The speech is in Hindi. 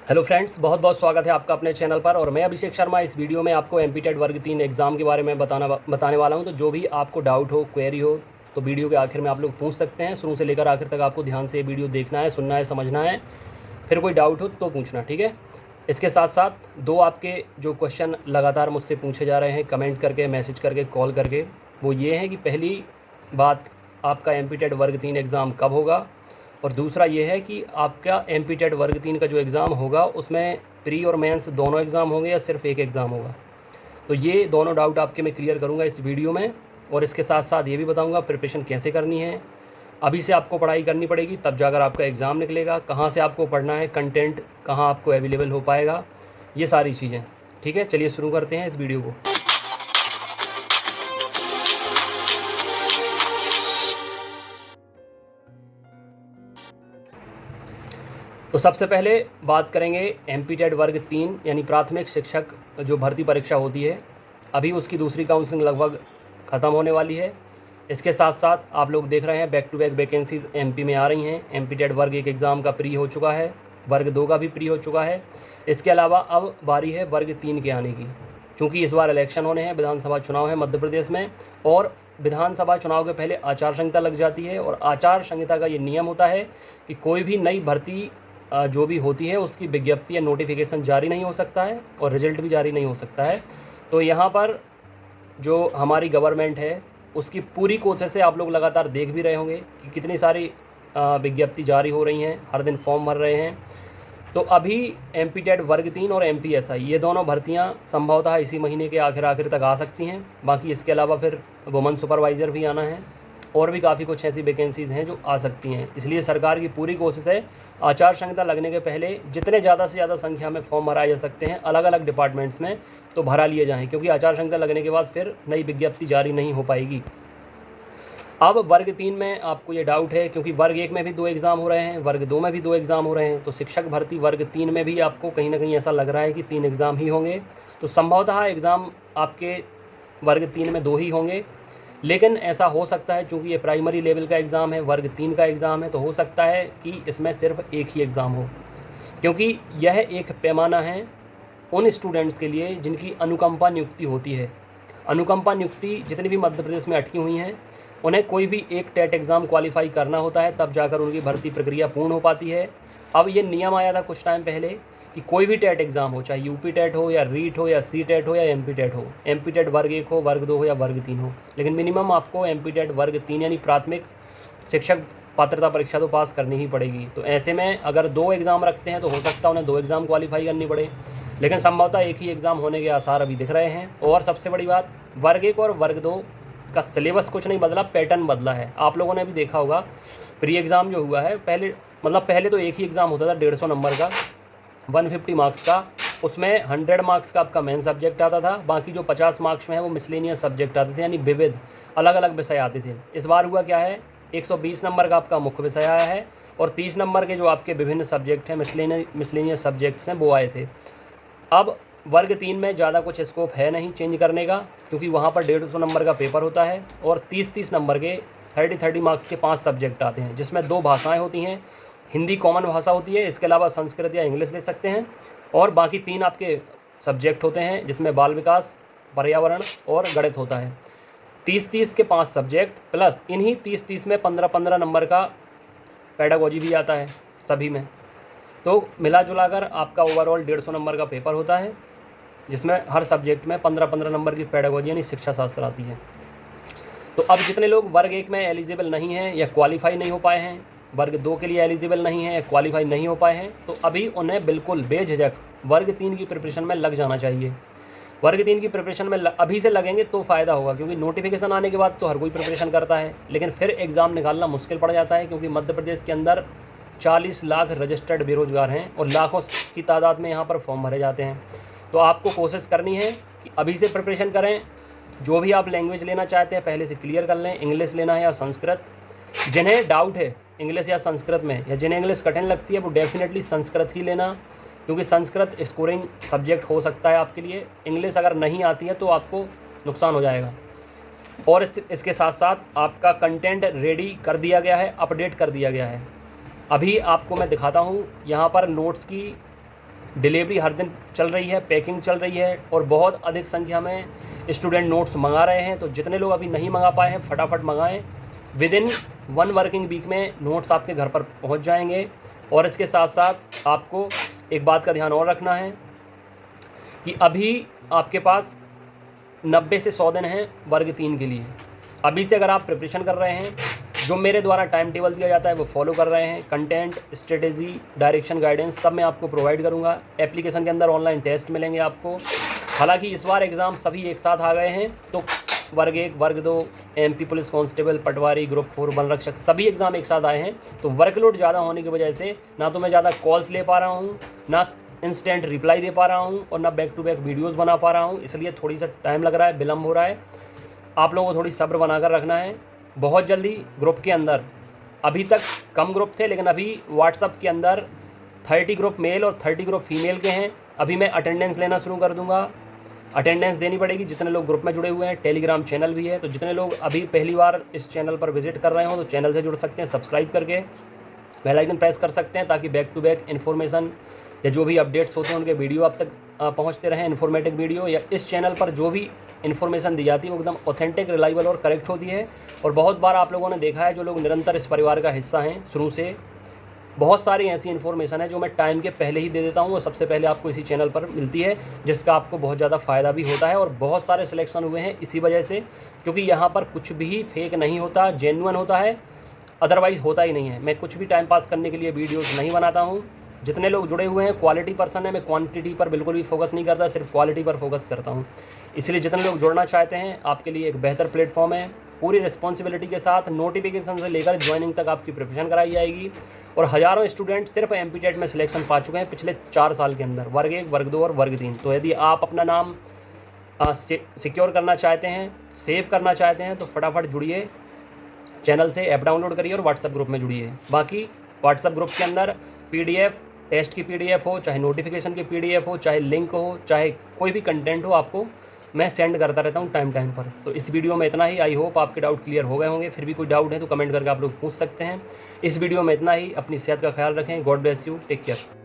हेलो फ्रेंड्स, बहुत बहुत स्वागत है आपका अपने चैनल पर। और मैं अभिषेक शर्मा इस वीडियो में आपको एमपीटेट वर्ग 3 एग्ज़ाम के बारे में बताने वाला हूं। तो जो भी आपको डाउट हो, क्वेरी हो, तो वीडियो के आखिर में आप लोग पूछ सकते हैं। शुरू से लेकर आखिर तक आपको ध्यान से वीडियो देखना है, सुनना है, समझना है। फिर कोई डाउट हो तो पूछना, ठीक है। इसके साथ साथ दो आपके जो क्वेश्चन लगातार मुझसे पूछे जा रहे हैं, कमेंट करके, मैसेज करके, कॉल करके, वो ये है कि पहली बात, आपका एमपीटेट वर्ग 3 एग्ज़ाम कब होगा, और दूसरा ये है कि आपका एमपीटेट वर्ग 3 का जो एग्ज़ाम होगा उसमें प्री और मेंस दोनों एग्ज़ाम होंगे या सिर्फ एक एग्ज़ाम होगा। तो ये दोनों डाउट आपके मैं क्लियर करूँगा इस वीडियो में। और इसके साथ साथ ये भी बताऊँगा प्रिपरेशन कैसे करनी है। अभी से आपको पढ़ाई करनी पड़ेगी, तब जाकर आपका एग्ज़ाम निकलेगा। कहाँ से आपको पढ़ना है, कंटेंट कहाँ आपको अवेलेबल हो पाएगा, ये सारी चीज़ें, ठीक है। चलिए शुरू करते हैं इस वीडियो को। तो सबसे पहले बात करेंगे एमपीटेट वर्ग 3 यानी प्राथमिक शिक्षक जो भर्ती परीक्षा होती है। अभी उसकी दूसरी काउंसलिंग लगभग ख़त्म होने वाली है। इसके साथ साथ आप लोग देख रहे हैं back to back vacancies MP में आ रही हैं। एमपीटेट वर्ग 1 एग्ज़ाम का प्री हो चुका है, वर्ग 2 का भी प्री हो चुका है। इसके अलावा अब बारी है वर्ग 3 के आने की। चूँकि इस बार इलेक्शन होने हैं, विधानसभा चुनाव है मध्य प्रदेश में, और विधानसभा चुनाव के पहले आचार संहिता लग जाती है। और आचार संहिता का ये नियम होता है कि कोई भी नई भर्ती जो भी होती है उसकी विज्ञप्ति या नोटिफिकेशन जारी नहीं हो सकता है और रिजल्ट भी जारी नहीं हो सकता है। तो यहाँ पर जो हमारी गवर्नमेंट है उसकी पूरी कोशिश है, आप लोग लगातार देख भी रहे होंगे कि कितनी सारी विज्ञप्ति जारी हो रही हैं, हर दिन फॉर्म भर रहे हैं। तो अभी एमपीटेट वर्ग 3 और एमपीएसआई ये दोनों भर्तियां संभवतः इसी महीने के आखिर तक आ सकती हैं। बाकी इसके अलावा फिर वुमन सुपरवाइज़र भी आना है, और भी काफ़ी कुछ ऐसी वैकेंसीज़ हैं जो आ सकती हैं। इसलिए सरकार की पूरी कोशिश है आचार संहिता लगने के पहले जितने ज़्यादा से ज़्यादा संख्या में फॉर्म भराए जा सकते हैं अलग अलग डिपार्टमेंट्स में, तो भरा लिए जाएँ, क्योंकि आचार संहिता लगने के बाद फिर नई विज्ञप्ति जारी नहीं हो पाएगी। अब वर्ग 3 में आपको ये डाउट है, क्योंकि वर्ग 1 में भी 2 एग्ज़ाम हो रहे हैं, वर्ग 2 में भी 2 एग्ज़ाम हो रहे हैं, तो शिक्षक भर्ती वर्ग 3 में भी आपको कहीं ना कहीं ऐसा लग रहा है कि 3 एग्ज़ाम ही होंगे। तो संभवतः एग्ज़ाम आपके वर्ग 3 में 2 ही होंगे। लेकिन ऐसा हो सकता है, चूँकि ये प्राइमरी लेवल का एग्ज़ाम है, वर्ग 3 का एग्ज़ाम है, तो हो सकता है कि इसमें सिर्फ एक ही एग्ज़ाम हो, क्योंकि यह एक पैमाना है उन स्टूडेंट्स के लिए जिनकी अनुकंपा नियुक्ति होती है। अनुकंपा नियुक्ति जितनी भी मध्य प्रदेश में अटकी हुई हैं, उन्हें कोई भी एक टेट एग्ज़ाम क्वालिफाई करना होता है, तब जाकर उनकी भर्ती प्रक्रिया पूर्ण हो पाती है। अब ये नियम आया था कुछ टाइम पहले कि कोई भी टेट एग्ज़ाम हो, चाहे यूपी टेट हो या रीट हो या सी टेट हो या एमपी टेट हो, एमपी टेट वर्ग 1 हो, वर्ग 2 हो या वर्ग 3 हो, लेकिन मिनिमम आपको एमपी टेट वर्ग 3 यानी प्राथमिक शिक्षक पात्रता परीक्षा तो पास करनी ही पड़ेगी। तो ऐसे में अगर 2 एग्ज़ाम रखते हैं तो हो सकता है उन्हें 2 एग्ज़ाम क्वालिफाई करनी पड़े, लेकिन संभवतः एक ही एग्ज़ाम होने के आसार अभी दिख रहे हैं। और सबसे बड़ी बात, वर्ग 1 और वर्ग 2 का सिलेबस कुछ नहीं बदला, पैटर्न बदला है। आप लोगों ने भी देखा होगा प्री एग्ज़ाम जो हुआ है, पहले तो एक ही एग्ज़ाम होता था 150 नंबर का, 150 मार्क्स का। उसमें 100 मार्क्स का आपका मेन सब्जेक्ट आता था, बाकी जो 50 मार्क्स में है वो मिसलेनियस सब्जेक्ट आते थे, यानी विविध अलग अलग विषय आते थे। इस बार हुआ क्या है, 120 नंबर का आपका मुख्य विषय आया है, और 30 नंबर के जो आपके विभिन्न सब्जेक्ट हैं, मिसलेनियस सब्जेक्ट्स हैं, वो आए थे। अब वर्ग 3 में ज़्यादा कुछ स्कोप है नहीं चेंज करने का, क्योंकि वहाँ पर 150 नंबर का पेपर होता है, और 30-30 नंबर के 30 मार्क्स के 5 सब्जेक्ट आते हैं, जिसमें 2 भाषाएं होती हैं। हिंदी कॉमन भाषा होती है, इसके अलावा संस्कृत या इंग्लिश ले सकते हैं, और बाकी 3 आपके सब्जेक्ट होते हैं, जिसमें बाल विकास, पर्यावरण और गणित होता है। 30-30 के 5 सब्जेक्ट प्लस इन्हीं 30-30 में 15-15 नंबर का पेडागोजी भी आता है सभी में। तो मिला जुला कर आपका ओवरऑल 150 नंबर का पेपर होता है, जिसमें हर सब्जेक्ट में 15-15 नंबर की पेडागोजी यानी शिक्षा शास्त्र आती है। तो अब जितने लोग वर्ग 1 में एलिजिबल नहीं हैं या क्वालिफाई नहीं हो पाए हैं, वर्ग 2 के लिए एलिजिबल नहीं है या क्वालिफाई नहीं हो पाए हैं, तो अभी उन्हें बिल्कुल बेझिझक वर्ग 3 की प्रिपरेशन में लग जाना चाहिए। वर्ग 3 की प्रिपरेशन में अभी से लगेंगे तो फ़ायदा होगा, क्योंकि नोटिफिकेशन आने के बाद तो हर कोई प्रिपरेशन करता है, लेकिन फिर एग्ज़ाम निकालना मुश्किल पड़ जाता है, क्योंकि मध्य प्रदेश के अंदर 40 लाख रजिस्टर्ड बेरोजगार हैं और लाखों की तादाद में यहाँ पर फॉर्म भरे जाते हैं। तो आपको कोशिश करनी है कि अभी से प्रिपरेशन करें। जो भी आप लैंग्वेज लेना चाहते हैं पहले से क्लियर कर लें, इंग्लिश लेना है या संस्कृत। जिन्हें डाउट है इंग्लिश या संस्कृत में, या जिन्हें इंग्लिश कठिन लगती है, वो डेफिनेटली संस्कृत ही लेना, क्योंकि संस्कृत स्कोरिंग सब्जेक्ट हो सकता है आपके लिए। इंग्लिश अगर नहीं आती है तो आपको नुकसान हो जाएगा। और इसके साथ साथ आपका कंटेंट रेडी कर दिया गया है, अपडेट कर दिया गया है। अभी आपको मैं दिखाता हूँ यहाँ पर नोट्स की डिलीवरी हर दिन चल रही है, पैकिंग चल रही है और बहुत अधिक संख्या में स्टूडेंट नोट्स मंगा रहे हैं। तो जितने लोग अभी नहीं मंगा पाए हैं फटाफट मंगाएं। विदिन 1 वर्किंग वीक में नोट्स आपके घर पर पहुंच जाएंगे। और इसके साथ साथ आपको एक बात का ध्यान और रखना है कि अभी आपके पास 90 से 100 दिन हैं वर्ग 3 के लिए। अभी से अगर आप प्रिपरेशन कर रहे हैं, जो मेरे द्वारा टाइम टेबल दिया जाता है वो फॉलो कर रहे हैं, कंटेंट, स्ट्रेटेजी, डायरेक्शन, गाइडेंस सब मैं आपको प्रोवाइड करूंगा। एप्लीकेशन के अंदर ऑनलाइन टेस्ट मिलेंगे आपको। हालांकि इस बार एग्ज़ाम सभी एक साथ आ गए हैं, तो वर्ग 1, वर्ग 2, MP पुलिस कांस्टेबल, पटवारी, ग्रुप 4, वन रक्षक सभी एग्ज़ाम एक साथ आए हैं। तो वर्कलोड ज़्यादा होने की वजह से ना तो मैं ज़्यादा कॉल्स ले पा रहा हूँ, ना इंस्टेंट रिप्लाई दे पा रहा हूँ और ना बैक टू बैक वीडियोज़ बना पा रहा हूँ। इसलिए थोड़ी सा टाइम लग रहा है, विलम्ब हो रहा है। आप लोगों को थोड़ी सब्र बनाकर रखना है। बहुत जल्दी ग्रुप के अंदर, अभी तक कम ग्रुप थे लेकिन अभी व्हाट्सअप के अंदर 30 ग्रुप मेल और 30 ग्रुप फीमेल के हैं। अभी मैं अटेंडेंस लेना शुरू कर दूंगा। अटेंडेंस देनी पड़ेगी जितने लोग ग्रुप में जुड़े हुए हैं। टेलीग्राम चैनल भी है, तो जितने लोग अभी पहली बार इस चैनल पर विजिट कर रहे हो तो चैनल से जुड़ सकते हैं, सब्सक्राइब करके बेल आइकन प्रेस कर सकते हैं, ताकि बैक टू बैक इन्फॉर्मेशन या जो भी अपडेट्स होते हैं उनके वीडियो आप तक पहुंचते रहें। इन्फॉर्मेटिव वीडियो या इस चैनल पर जो भी इन्फॉर्मेशन दी जाती है वो एकदम ऑथेंटिक, रिलायबल और करेक्ट होती है। और बहुत बार आप लोगों ने देखा है, जो लोग निरंतर इस परिवार का हिस्सा हैं शुरू से, बहुत सारी ऐसी इन्फॉर्मेशन है जो मैं टाइम के पहले ही दे देता हूँ और सबसे पहले आपको इसी चैनल पर मिलती है, जिसका आपको बहुत ज़्यादा फ़ायदा भी होता है। और बहुत सारे सिलेक्शन हुए हैं इसी वजह से, क्योंकि यहाँ पर कुछ भी फेक नहीं होता, जेन्युइन होता है, अदरवाइज़ होता ही नहीं है। मैं कुछ भी टाइम पास करने के लिए वीडियोज़ नहीं बनाता हूँ। जितने लोग जुड़े हुए हैं क्वालिटी पर्सन है, मैं क्वांटिटी पर बिल्कुल भी फोकस नहीं करता, सिर्फ क्वालिटी पर फोकस करता हूँ। इसलिए जितने लोग जुड़ना चाहते हैं आपके लिए एक बेहतर प्लेटफॉर्म है। पूरी रिस्पॉन्सिबिलिटी के साथ नोटिफिकेशन से लेकर ज्वाइनिंग तक आपकी प्रिपरेशन कराई जाएगी। और हज़ारों स्टूडेंट सिर्फ MPTET में सिलेक्शन पा चुके हैं पिछले 4 साल के अंदर, वर्ग 1, वर्ग 2 और वर्ग 3। तो यदि आप अपना नाम सिक्योर करना चाहते हैं, सेव करना चाहते हैं, तो फटाफट जुड़िए चैनल से, ऐप डाउनलोड करिए और व्हाट्सएप ग्रुप में जुड़िए। बाकी व्हाट्सएप ग्रुप के अंदर PDF, टेस्ट की PDF हो, चाहे नोटिफिकेशन की PDF हो, चाहे लिंक हो, चाहे कोई भी कंटेंट हो, आपको मैं सेंड करता रहता हूँ टाइम पर। तो इस वीडियो में इतना ही। आई होप आपके डाउट क्लियर हो गए होंगे। फिर भी कोई डाउट है तो कमेंट करके आप लोग पूछ सकते हैं। इस वीडियो में इतना ही। अपनी सेहत का ख्याल रखें। God bless you, take care.